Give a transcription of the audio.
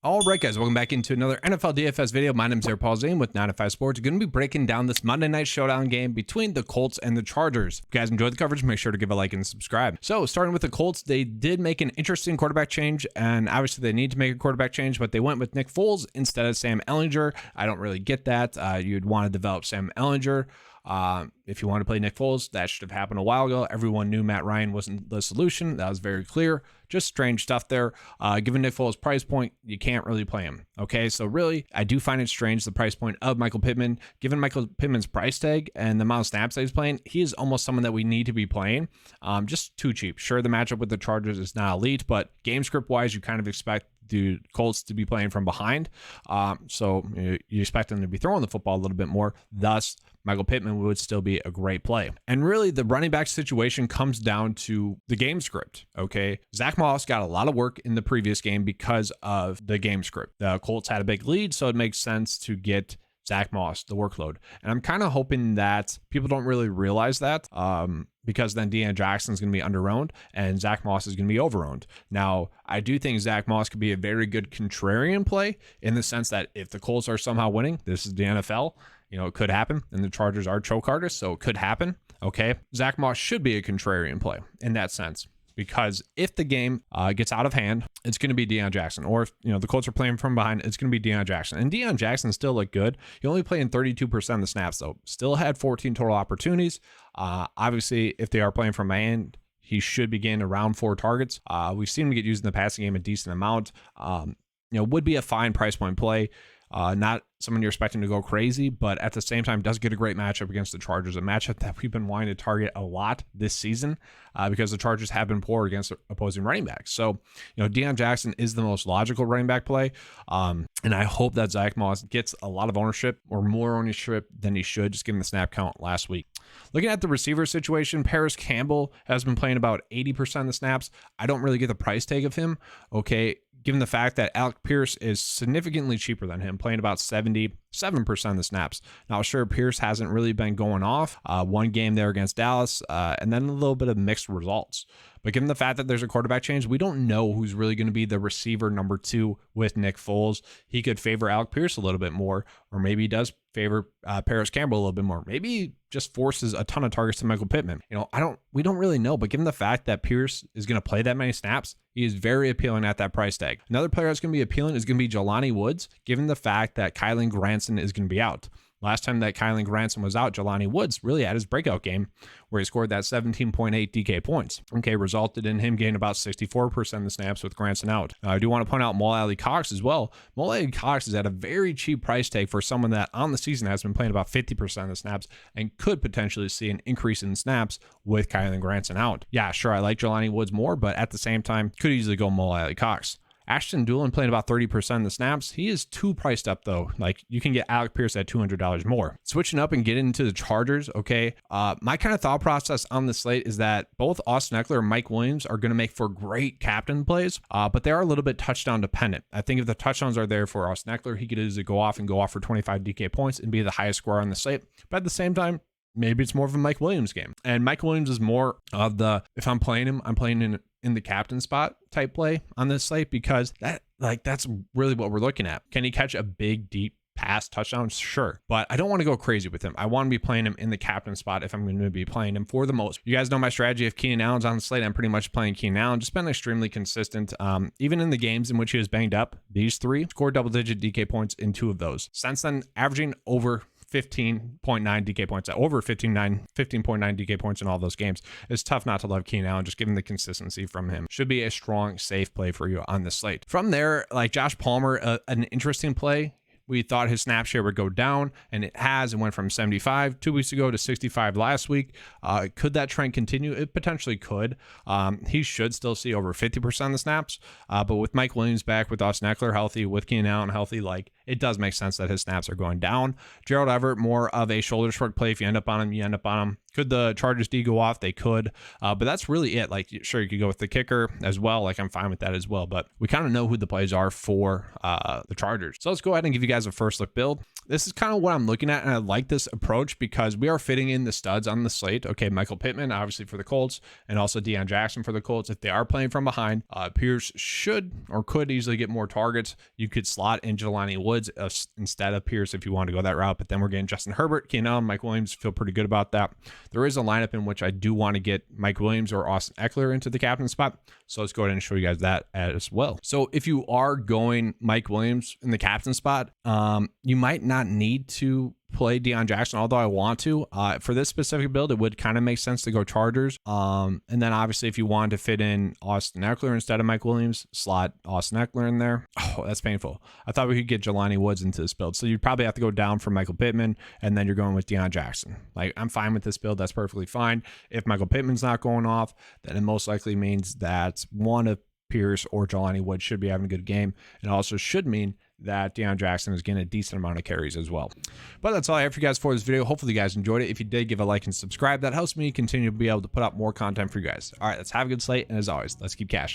All right, guys, welcome back into another NFL DFS video. My name is Polzin with 905 Sports. We're going to be breaking down this Monday night showdown game between the Colts and the Chargers. If you guys enjoyed the coverage, make sure to give a like and subscribe. So, starting with the Colts, they did make an interesting quarterback change, and obviously they need to make a quarterback change, but they went with Nick Foles instead of Sam Ehlinger. I don't really get that. You'd want to develop Sam Ehlinger. If you want to play Nick Foles, that should have happened a while ago. Everyone knew Matt Ryan wasn't the solution. That was very clear. Just strange stuff there. Given Nick Foles' price point, you can't really play him. Okay, so really, I do find it strange, the price point of Michael Pittman. Given Michael Pittman's price tag and the amount of snaps that he's playing, he is almost someone that we need to be playing. Just too cheap. Sure, the matchup with the Chargers is not elite, but game script-wise, you kind of expect the Colts to be playing from behind. So you expect them to be throwing the football a little bit more. Thus, Michael Pittman would still be a great play. And really, the running back situation comes down to the game script, okay? Zach Moss got a lot of work in the previous game because of the game script. The Colts had a big lead, so it makes sense to get Zach Moss the workload. And I'm kind of hoping that people don't really realize that because then DeON Jackson's going to be under-owned and Zach Moss is going to be over-owned. Now, I do think Zach Moss could be a very good contrarian play in the sense that if the Colts are somehow winning, this is the NFL, it could happen, and the Chargers are choke artists, so it could happen, okay? Zach Moss should be a contrarian play in that sense. Because if the game gets out of hand, it's going to be DeON Jackson. Or if the Colts are playing from behind, it's going to be DeON Jackson. And DeON Jackson still looked good. He only played in 32% of the snaps, though. Still had 14 total opportunities. Obviously, if they are playing from behind, he should be getting around 4 targets. We've seen him get used in the passing game a decent amount. Would be a fine price point play. Not someone you're expecting to go crazy, but at the same time does get a great matchup against the Chargers, a matchup that we've been wanting to target a lot this season because the Chargers have been poor against opposing running backs. So, DeON Jackson is the most logical running back play, and I hope that Zach Moss gets a lot of ownership or more ownership than he should, just given the snap count last week. Looking at the receiver situation, Paris Campbell has been playing about 80% of the snaps. I don't really get the price tag of him, okay? Given the fact that ALEC Pierce is significantly cheaper than him, playing about 77% of the snaps. Now, sure, Pierce hasn't really been going off. One game there against Dallas, and then a little bit of mixed results. But given the fact that there's a quarterback change, we don't know who's really going to be the receiver number 2 with Nick Foles. He could favor ALEC Pierce a little bit more, or maybe he does favor Paris Campbell a little bit more. Maybe he just forces a ton of targets to Michael Pittman. We don't really know, but given the fact that Pierce is going to play that many snaps, he is very appealing at that price tag. Another player that's going to be appealing is going to be Jelani Woods, given the fact that Kylen Granson is going to be out. Last time that Kylen Granson was out, Jelani Woods really had his breakout game where he scored that 17.8 DK points. Okay, resulted in him getting about 64% of the snaps with Granson out. I do want to point out Mo Alley-Cox as well. Mo Alley-Cox is at a very cheap price tag for someone that on the season has been playing about 50% of the snaps and could potentially see an increase in snaps with Kylen Granson out. Yeah, sure, I like Jelani Woods more, but at the same time, could easily go Mo Alley-Cox. Ashton Dulin playing about 30% of the snaps. He is too priced up, though. Like, you can get ALEC Pierce at $200 more. Switching up and getting into the Chargers, okay? My kind of thought process on the slate is that both Austin Ekeler and Mike Williams are going to make for great captain plays, but they are a little bit touchdown dependent. I think if the touchdowns are there for Austin Ekeler, he could easily go off for 25 DK points and be the highest scorer on the slate. But at the same time, maybe it's more of a Mike Williams game. And Mike Williams is more of the, if I'm playing him, I'm playing in the captain spot type play on this slate because that's really what we're looking at. Can he catch a big, deep pass touchdown? Sure. But I don't want to go crazy with him. I want to be playing him in the captain spot if I'm going to be playing him for the most. You guys know my strategy. If Keenan Allen's on the slate, I'm pretty much playing Keenan Allen. Just been extremely consistent. Even in the games in which he was banged up, these 3 scored double-digit DK points in 2 of those. Since then, averaging over 15.9 DK points, over 15.9 DK points in all those games. It's tough not to love Keenan Allen, just given the consistency from him. Should be a strong, safe play for you on the slate. From there, like Josh Palmer, an interesting play. We thought his snap share would go down, and it has. It went from 75 2 weeks ago to 65 last week. Could that trend continue? It potentially could. He should still see over 50% of the snaps, but with Mike Williams back, with Austin Ekeler healthy, with Keenan Allen healthy, it does make sense that his snaps are going down. Gerald Everett, more of a shoulder shrug play. If you end up on him, you end up on him. Could the Chargers D go off? They could, but that's really it. Like, sure, you could go with the kicker as well. Like, I'm fine with that as well, but we kind of know who the plays are for the Chargers. So let's go ahead and give you guys a first look build. This is kind of what I'm looking at, and I like this approach because we are fitting in the studs on the slate. Okay, Michael Pittman, obviously for the Colts, and also DeON Jackson for the Colts. If they are playing from behind, Pierce should or could easily get more targets. You could slot in Jelani Woods instead of Pierce if you want to go that route, but then we're getting Justin Herbert, Keenan Allen, Mike Williams. Feel pretty good about that. There is a lineup in which I do want to get Mike Williams or Austin Eckler into the captain spot. So let's go ahead and show you guys that as well. So if you are going Mike Williams in the captain spot, you might not need to play DeON Jackson, although I want to. For this specific build, it would kind of make sense to go Chargers. And then obviously if you wanted to fit in Austin Eckler instead of Mike Williams, slot Austin Eckler in there. Oh, that's painful. I thought we could get Jelani Woods into this build. So you'd probably have to go down for Michael Pittman, and then you're going with DeON Jackson. Like, I'm fine with this build. That's perfectly fine. If Michael Pittman's not going off, then it most likely means that one of Pierce or Jelani Woods should be having a good game. It also should mean that DeON Jackson is getting a decent amount of carries as well. But that's all I have for you guys for this video. Hopefully you guys enjoyed it. If you did, give a like and subscribe. That helps me continue to be able to put out more content for you guys. All right, let's have a good slate. And as always, let's keep cashing.